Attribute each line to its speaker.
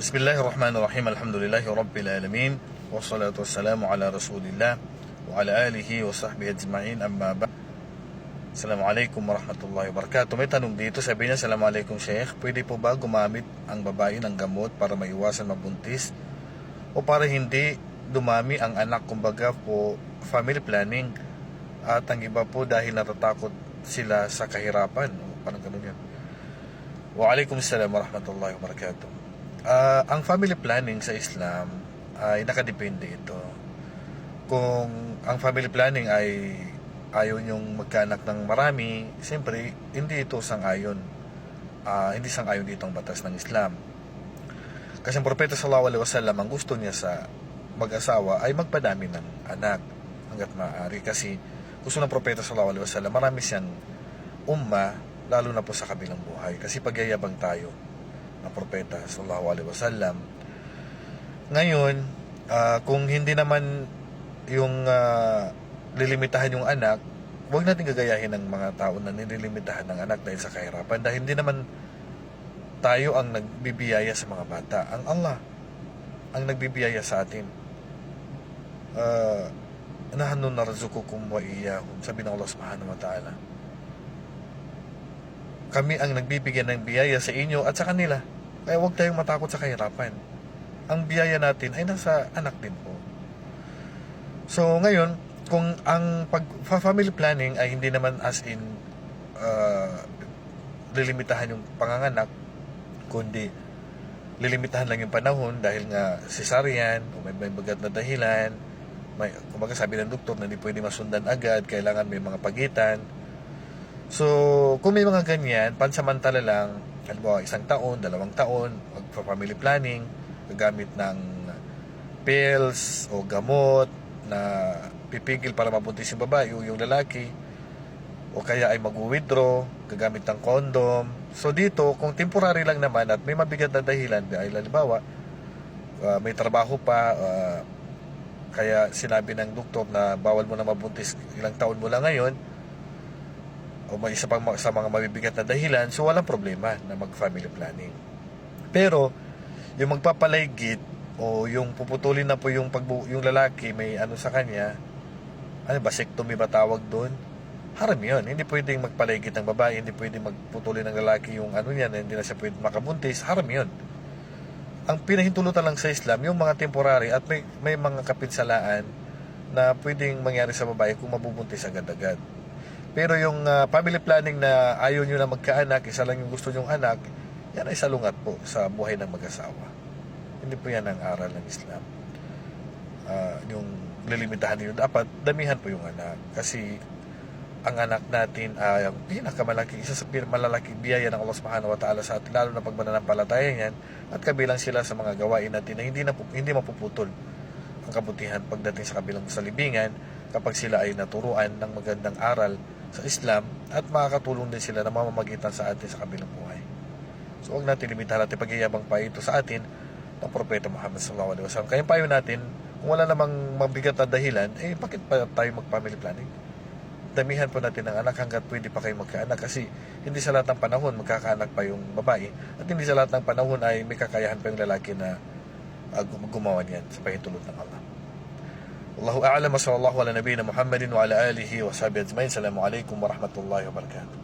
Speaker 1: Bismillahirrahmanirrahim. Alhamdulillahi Rabbil Alamin. Wassalatu wassalamu ala Rasulillah wa ala alihi wa sahbihi ajma'in, amma ba. Assalamualaikum warahmatullahi wabarakatuh. May tanong dito, sabi niya, Assalamualaikum Sheikh, pwede po ba gumamit ang babae ng gamot para maiwasan mabuntis o para hindi dumami ang anak, kumbaga po family planning, at ang iba po dahil natatakot sila sa kahirapan, o parang ganun yan. Waalaikumsalam warahmatullahi wabarakatuh. Ang family planning sa Islam ay nakadepende ito. Kung ang family planning ay ayaw nyong magkaanak ng marami, siyempre hindi ito sang-ayon. Hindi sang-ayon dito ang batas ng Islam. Kasi ang Propeta sallallahu alaihi wasallam, ang gusto niya sa mag-asawa ay magpadami ng anak hanggat maaari. Kasi gusto ng Propeta sallallahu alaihi wasallam, marami siyang umma, lalo na po sa kabilang buhay. Kasi pagyayabang tayo ng Propeta sallallahu alaihi wasallam. Ngayon, kung hindi naman yung lilimitahan yung anak, huwag natin gagayahin ng mga tao na nililimitahan ng anak dahil sa kahirapan, dahil hindi naman tayo ang nagbibiyaya sa mga bata. Ang Allah ang nagbibiyaya sa atin. Nahnu narzukukum wa iyyahum, sabi ng Allah subhanahu wa ta'ala. Kami ang nagbibigyan ng biyaya sa inyo at sa kanila. Kaya huwag tayong matakot sa kahirapan. Ang biyaya natin ay nasa anak din po. So ngayon, kung ang family planning ay hindi naman as in lilimitahan yung panganganak, kundi lilimitahan lang yung panahon dahil nga cesarean o may bagat na dahilan, kumbaga sabi ng doktor na hindi pwede masundan agad, kailangan may mga pagitan. So, kung may mga ganyan, pansamantala lang, halimbawa 1 taon, 2 taon, magpa-family planning, gagamit ng pills o gamot na pipigil para mabuntis yung babae o yung lalaki, o kaya ay mag-withdraw, gagamit ng condom. So dito, kung temporary lang naman at may mabigat na dahilan, dahil halimbawa, may trabaho pa, kaya sinabi ng doktor na bawal mo na mabuntis, ilang taon mo lang ngayon, o may isa pang sa mga mabibigat na dahilan, so walang problema na mag-family planning. Pero yung magpapalaygit o yung puputulin na po yung lalaki may ano sa kanya, ano, vasectomy ba tawag doon? Haram yun. Hindi pwedeng magpalaygit ng babae, hindi pwedeng magputulin ng lalaki yung ano niya, na hindi na siya pwedeng makabuntis. Haram yun. Ang pinahintulutan lang sa Islam, yung mga temporary at may mga kapinsalaan na pwedeng mangyari sa babae kung mabubuntis agad-agad. Pero yung family planning na ayaw nyo na magkaanak, isa lang yung gusto nyong anak, yan ay salungat po sa buhay ng mag-asawa. Hindi po yan ang aral ng Islam. Yung lilimitahan nyo, dapat damihan po yung anak. Kasi ang anak natin ay ang pinakamalaki, isa sa malalaking biyaya ng Allah subhanahu wa ta'ala sa atin, lalo na pag mananampalataya yan, at kabilang sila sa mga gawain natin na hindi mapuputol ang kabutihan pagdating sa kabilang sa libingan, kapag sila ay naturuan ng magandang aral sa Islam at makakatulong din sila na mamamagitan sa atin sa kabilang buhay. So huwag natin limitahan natin pagyayabang pa ito sa atin ng Propeta Muhammad sallallahu alaihi wasallam. Kaya payo natin, kung wala namang mabigat na dahilan, bakit pa tayo mag-family planning? Damihan po natin ng anak hanggat pwede pa kayo magkaanak, kasi hindi sa lahat ng panahon magkakaanak pa yung babae at hindi sa lahat ng panahon ay may kakayahan pa yung lalaki na gumawa niyan sa pahintulot ng Allah. Allahu a'lam, sallallahu ala nabiyina Muhammadin wa ala alihi wa sahbihi ajma'in. Assalamualaikum warahmatullahi wabarakatuh.